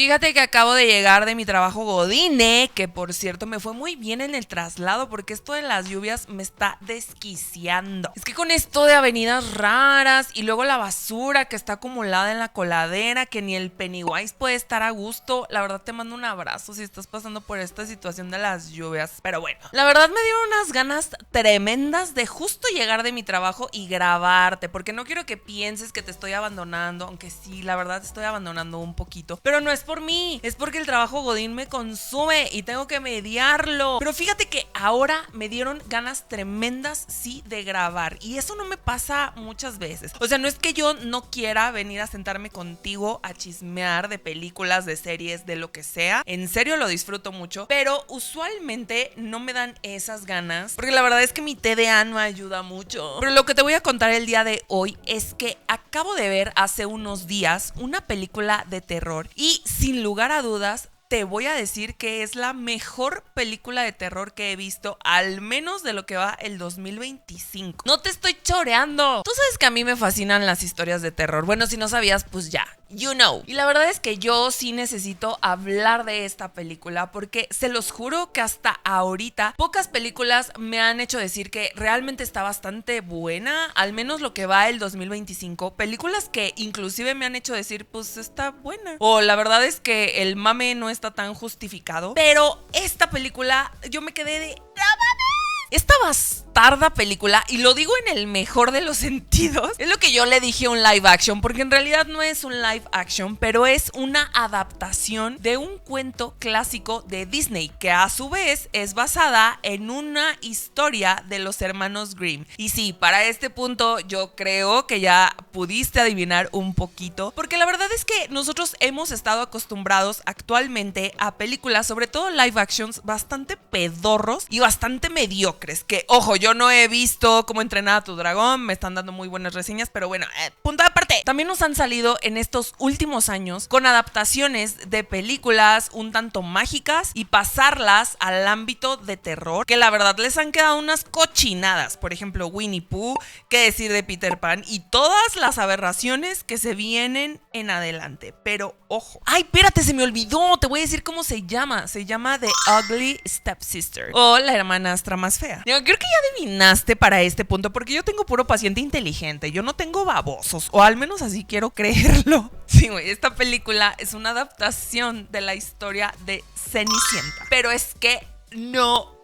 Fíjate que acabo de llegar de mi trabajo Godine, que por cierto me fue muy bien en el traslado porque esto de las lluvias me está desquiciando. Es que con esto de avenidas raras y luego la basura que está acumulada en la coladera, que ni el Pennywise puede estar a gusto, la verdad te mando un abrazo si estás pasando por esta situación de las lluvias. Pero bueno, la verdad me dieron unas ganas tremendas de justo llegar de mi trabajo y grabarte, porque no quiero que pienses que te estoy abandonando, aunque sí, la verdad te estoy abandonando un poquito, pero no es por mí, es porque el trabajo godín me consume y tengo que mediarlo. Pero fíjate que ahora me dieron ganas tremendas, sí, de grabar, y eso no me pasa muchas veces. O sea, no es que yo no quiera venir a sentarme contigo a chismear de películas, de series, de lo que sea. En serio lo disfruto mucho, pero usualmente no me dan esas ganas, porque la verdad es que mi TDA no ayuda mucho. Pero lo que te voy a contar el día de hoy es que acabo de ver hace unos días una película de terror y sin lugar a dudas te voy a decir que es la mejor película de terror que he visto, al menos de lo que va el 2025. No te estoy choreando. Tú sabes que a mí me fascinan las historias de terror. Bueno, si no sabías, pues ya. You know. Y la verdad es que yo sí necesito hablar de esta película porque se los juro que hasta ahorita pocas películas me han hecho decir que realmente está bastante buena, al menos lo que va el 2025. Películas que inclusive me han hecho decir, pues está buena. O la verdad es que el mame no está tan justificado. Pero esta película yo me quedé de... Esta bastarda película, y lo digo en el mejor de los sentidos, es lo que yo le dije a un live action, porque en realidad no es un live action, pero es una adaptación de un cuento clásico de Disney, que a su vez es basada en una historia de los hermanos Grimm. Y sí, para este punto yo creo que ya pudiste adivinar un poquito, porque la verdad es que nosotros hemos estado acostumbrados actualmente a películas, sobre todo live actions, bastante pedorros y bastante mediocres. Que, ojo, yo no he visto Cómo entrenar a tu dragón, me están dando muy buenas reseñas, pero bueno, punto aparte. También nos han salido en estos últimos años con adaptaciones de películas un tanto mágicas y pasarlas al ámbito de terror, que la verdad les han quedado unas cochinadas. Por ejemplo, Winnie Pooh, qué decir de Peter Pan y todas las aberraciones que se vienen en adelante. Pero ojo, ay, espérate, se me olvidó, te voy a decir cómo se llama. Se llama The Ugly Stepsister, o la hermanastra más fea. Creo que ya adivinaste para este punto, porque yo tengo puro paciente inteligente, yo no tengo babosos, o al menos así quiero creerlo. Sí, güey, esta película es una adaptación de la historia de Cenicienta, pero es que no...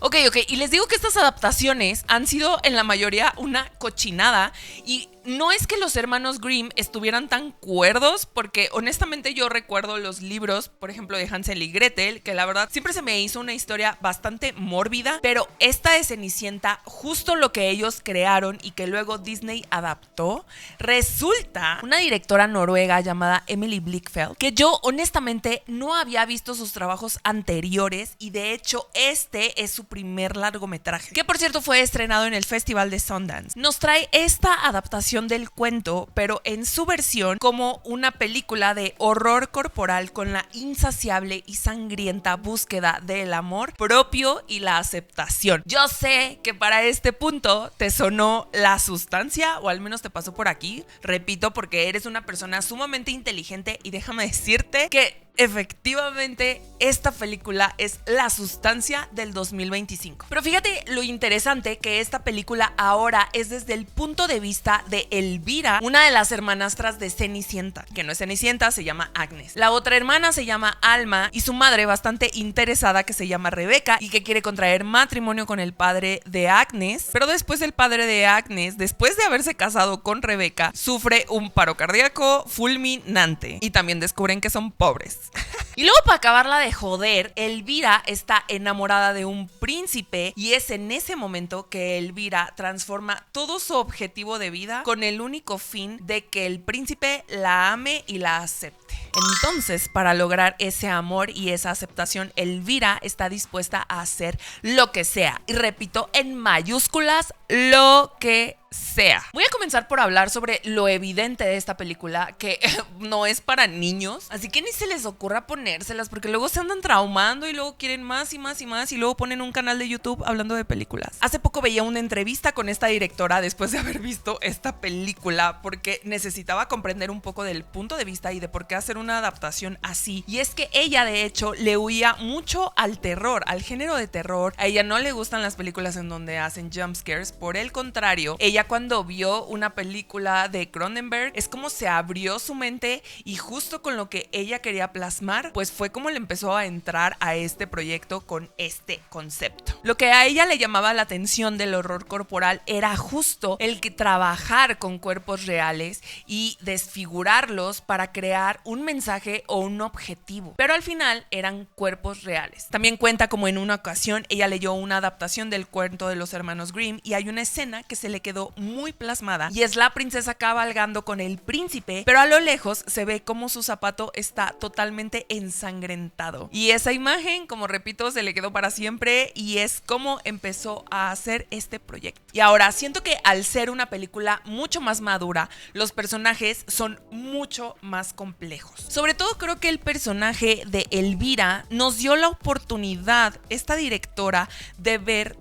Ok, y les digo que estas adaptaciones han sido en la mayoría una cochinada, y no es que los hermanos Grimm estuvieran tan cuerdos, porque honestamente yo recuerdo los libros, por ejemplo, de Hansel y Gretel, que la verdad siempre se me hizo una historia bastante mórbida, pero esta de Cenicienta, justo lo que ellos crearon y que luego Disney adaptó, resulta una directora noruega llamada Emily Blickfeld, que yo honestamente no había visto sus trabajos anteriores, y de hecho este es su primer largometraje, que por cierto fue estrenado en el Festival de Sundance. Nos trae esta adaptación del cuento, pero en su versión como una película de horror corporal con la insaciable y sangrienta búsqueda del amor propio y la aceptación. Yo sé que para este punto te sonó La Sustancia, o al menos te pasó por aquí, repito, porque eres una persona sumamente inteligente, y déjame decirte que efectivamente esta película es La Sustancia del 2025. Pero fíjate lo interesante que esta película ahora es desde el punto de vista de Elvira, una de las hermanastras de Cenicienta, que no es Cenicienta, se llama Agnes. La otra hermana se llama Alma, y su madre, bastante interesada, que se llama Rebeca, y que quiere contraer matrimonio con el padre de Agnes. Pero después el padre de Agnes, después de haberse casado con Rebeca, sufre un paro cardíaco fulminante, y también descubren que son pobres. Y luego, para acabarla de joder, Elvira está enamorada de un príncipe, y es en ese momento que Elvira transforma todo su objetivo de vida con el único fin de que el príncipe la ame y la acepte. Entonces, para lograr ese amor y esa aceptación, Elvira está dispuesta a hacer lo que sea, y repito en mayúsculas, lo que sea. Voy a comenzar por hablar sobre lo evidente de esta película, que no es para niños, así que ni se les ocurra ponérselas porque luego se andan traumando y luego quieren más y más y más y luego ponen un canal de YouTube hablando de películas. Hace poco veía una entrevista con esta directora después de haber visto esta película porque necesitaba comprender un poco del punto de vista y de por qué hacer una adaptación así. Y es que ella de hecho le huía mucho al terror, al género de terror. A ella no le gustan las películas en donde hacen jump scares, por el contrario, ella cuando vio una película de Cronenberg es como se abrió su mente y justo con lo que ella quería plasmar, pues fue como le empezó a entrar a este proyecto con este concepto. Lo que a ella le llamaba la atención del horror corporal era justo el que trabajar con cuerpos reales y desfigurarlos para crear un mensaje o un objetivo, pero al final eran cuerpos reales. También cuenta como en una ocasión ella leyó una adaptación del cuento de los hermanos Grimm y hay una escena que se le quedó muy plasmada y es la princesa cabalgando con el príncipe, pero a lo lejos se ve como su zapato está totalmente ensangrentado y esa imagen, como repito, se le quedó para siempre y es como empezó a hacer este proyecto. Y ahora siento que al ser una película mucho más madura, los personajes son mucho más complejos. Sobre todo creo que el personaje de Elvira nos dio la oportunidad, esta directora, de ver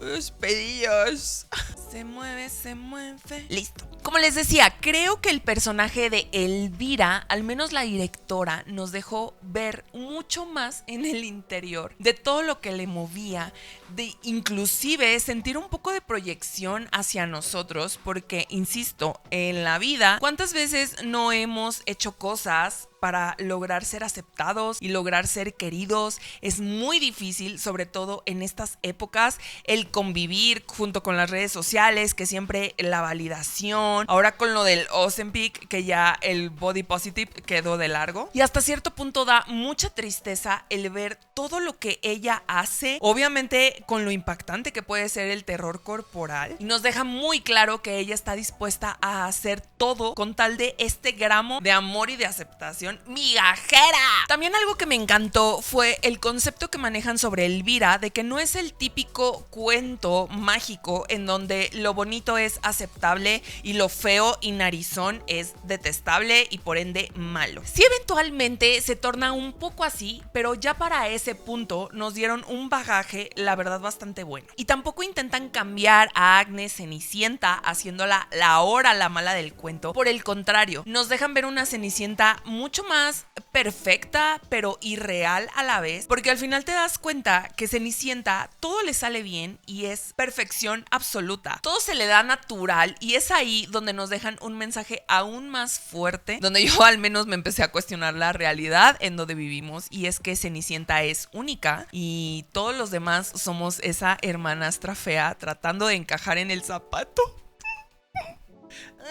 los pedillos. Se mueve, se mueve. Listo. Como les decía, creo que el personaje de Elvira, al menos la directora, nos dejó ver mucho más en el interior de todo lo que le movía, de inclusive sentir un poco de proyección hacia nosotros, porque, insisto, en la vida, ¿cuántas veces no hemos hecho cosas para lograr ser aceptados y lograr ser queridos? Es muy difícil, sobre todo en estas épocas, el convivir junto con las redes sociales, que siempre la validación, ahora con lo del Ozempic, que ya el body positive quedó de largo. Y hasta cierto punto da mucha tristeza el ver todo lo que ella hace, obviamente con lo impactante que puede ser el terror corporal. Y nos deja muy claro que ella está dispuesta a hacer todo con tal de este gramo de amor y de aceptación migajera. También algo que me encantó fue el concepto que manejan sobre Elvira, de que no es el típico cuento mágico en donde lo bonito es aceptable y lo feo y narizón es detestable y por ende malo. Sí, eventualmente se torna un poco así, pero ya para ese punto nos dieron un bagaje, la verdad, bastante bueno. Y tampoco intentan cambiar a Agnes Cenicienta haciéndola la mala del cuento. Por el contrario, nos dejan ver una Cenicienta mucho más perfecta, pero irreal a la vez, porque al final te das cuenta que Cenicienta todo le sale bien y es perfección absoluta. Todo se le da natural y es ahí donde nos dejan un mensaje aún más fuerte, donde yo al menos me empecé a cuestionar la realidad en donde vivimos, y es que Cenicienta es única y todos los demás somos esa hermanastra fea tratando de encajar en el zapato.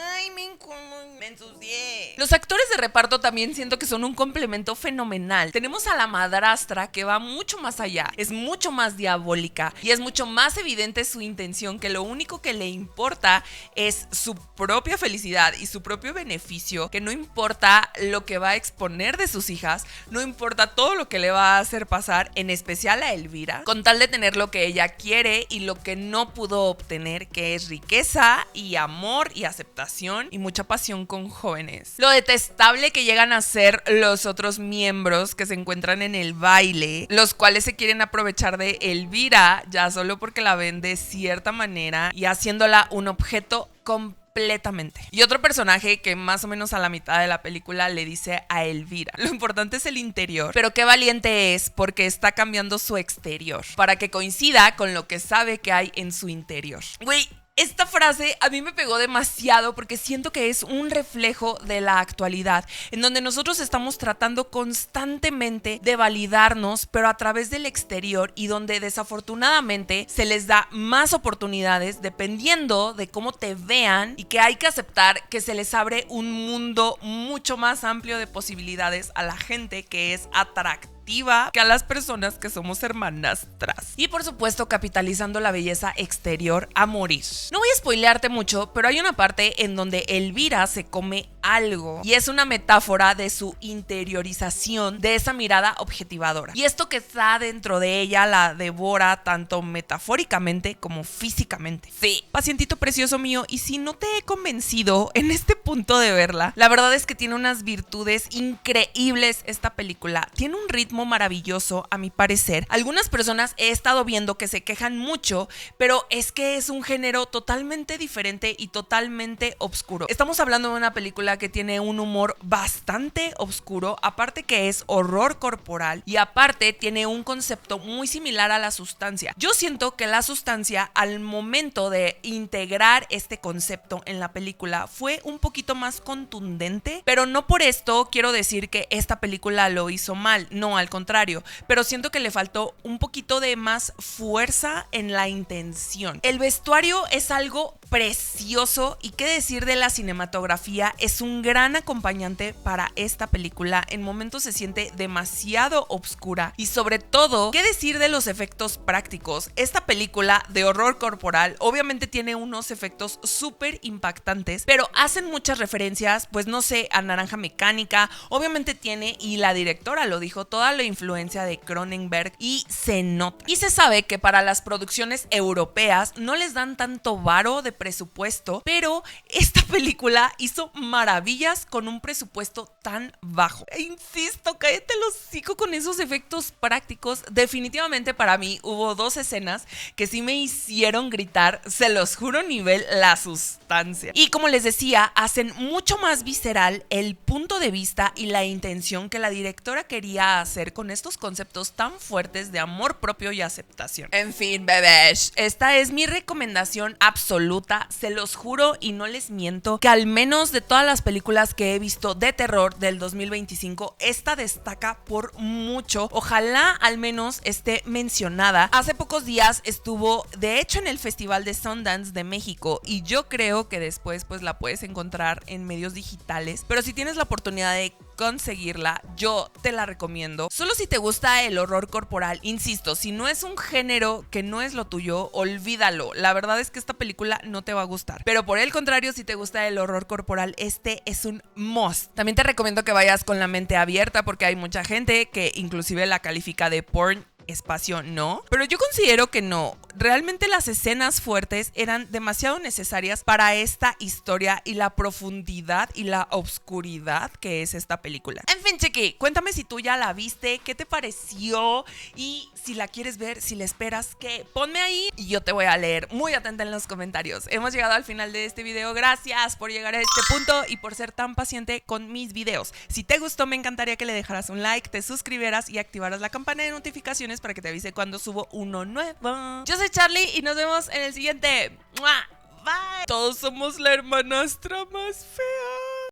Ay, me ensucié. Los actores de reparto también siento que son un complemento fenomenal. Tenemos a la madrastra, que va mucho más allá, es mucho más diabólica y es mucho más evidente su intención, que lo único que le importa es su propia felicidad y su propio beneficio, que no importa lo que va a exponer de sus hijas, no importa todo lo que le va a hacer pasar, en especial a Elvira, con tal de tener lo que ella quiere y lo que no pudo obtener, que es riqueza y amor y aceptación y mucha pasión con jóvenes. Lo detestable que llegan a ser los otros miembros que se encuentran en el baile, los cuales se quieren aprovechar de Elvira ya solo porque la ven de cierta manera y haciéndola un objeto completamente. Y otro personaje que más o menos a la mitad de la película le dice a Elvira: lo importante es el interior, pero qué valiente es porque está cambiando su exterior para que coincida con lo que sabe que hay en su interior. Güey, esta frase a mí me pegó demasiado porque siento que es un reflejo de la actualidad, en donde nosotros estamos tratando constantemente de validarnos, pero a través del exterior, y donde desafortunadamente se les da más oportunidades dependiendo de cómo te vean, y que hay que aceptar que se les abre un mundo mucho más amplio de posibilidades a la gente que es atractiva positiva que a las personas que somos hermanastras. Y por supuesto, capitalizando la belleza exterior a morir. No voy a spoilearte mucho, pero hay una parte en donde Elvira se come algo y es una metáfora de su interiorización de esa mirada objetivadora. Y esto que está dentro de ella la devora tanto metafóricamente como físicamente. Sí, pacientito precioso mío, y si no te he convencido en este punto de verla, la verdad es que tiene unas virtudes increíbles esta película. Tiene un ritmo maravilloso, a mi parecer. Algunas personas he estado viendo que se quejan mucho, pero es que es un género totalmente diferente y totalmente oscuro. Estamos hablando de una película que tiene un humor bastante oscuro, aparte que es horror corporal y aparte tiene un concepto muy similar a La Sustancia. Yo siento que La Sustancia, al momento de integrar este concepto en la película, fue un poquito más contundente, pero no por esto quiero decir que esta película lo hizo mal, no, al contrario, pero siento que le faltó un poquito de más fuerza en la intención. El vestuario es algo precioso y qué decir de la cinematografía, es un gran acompañante para esta película. En momentos se siente demasiado oscura y sobre todo, qué decir de los efectos prácticos. Esta película de horror corporal obviamente tiene unos efectos súper impactantes, pero hacen muchas referencias, pues no sé, a Naranja Mecánica. Obviamente tiene, y la directora lo dijo, toda la influencia de Cronenberg y se nota. Y se sabe que para las producciones europeas no les dan tanto varo de presupuesto, pero esta película hizo maravillas con un presupuesto tan bajo. E insisto, cállate el hocico con esos efectos prácticos. Definitivamente para mí hubo dos escenas que sí me hicieron gritar, se los juro, nivel La Sustancia. Y como les decía, hacen mucho más visceral el punto de vista y la intención que la directora quería hacer con estos conceptos tan fuertes de amor propio y aceptación. En fin, bebés, esta es mi recomendación absoluta, se los juro y no les miento, que al menos de todas las películas que he visto de terror del 2025, esta destaca por mucho. Ojalá al menos esté mencionada. Hace pocos días estuvo, de hecho, en el Festival de Sundance de México y yo creo que después pues la puedes encontrar en medios digitales, pero si tienes la oportunidad de conseguirla, yo te la recomiendo. Solo si te gusta el horror corporal, insisto, si no es un género que no es lo tuyo, olvídalo. La verdad es que esta película no te va a gustar. Pero por el contrario, si te gusta el horror corporal, este es un must. También te recomiendo que vayas con la mente abierta porque hay mucha gente que inclusive la califica de porn espacio no, pero yo considero que no. Realmente las escenas fuertes eran demasiado necesarias para esta historia y la profundidad y la obscuridad que es esta película. En fin, Chiqui, cuéntame si tú ya la viste, qué te pareció y si la quieres ver, si la esperas, que ponme ahí y yo te voy a leer muy atenta en los comentarios. Hemos llegado al final de este video. Gracias por llegar a este punto y por ser tan paciente con mis videos. Si te gustó, me encantaría que le dejaras un like, te suscribieras y activaras la campana de notificaciones para que te avise cuando subo uno nuevo. Yo soy Charlie y nos vemos en el siguiente. ¡Mua! Bye. Todos somos la hermanastra más fea.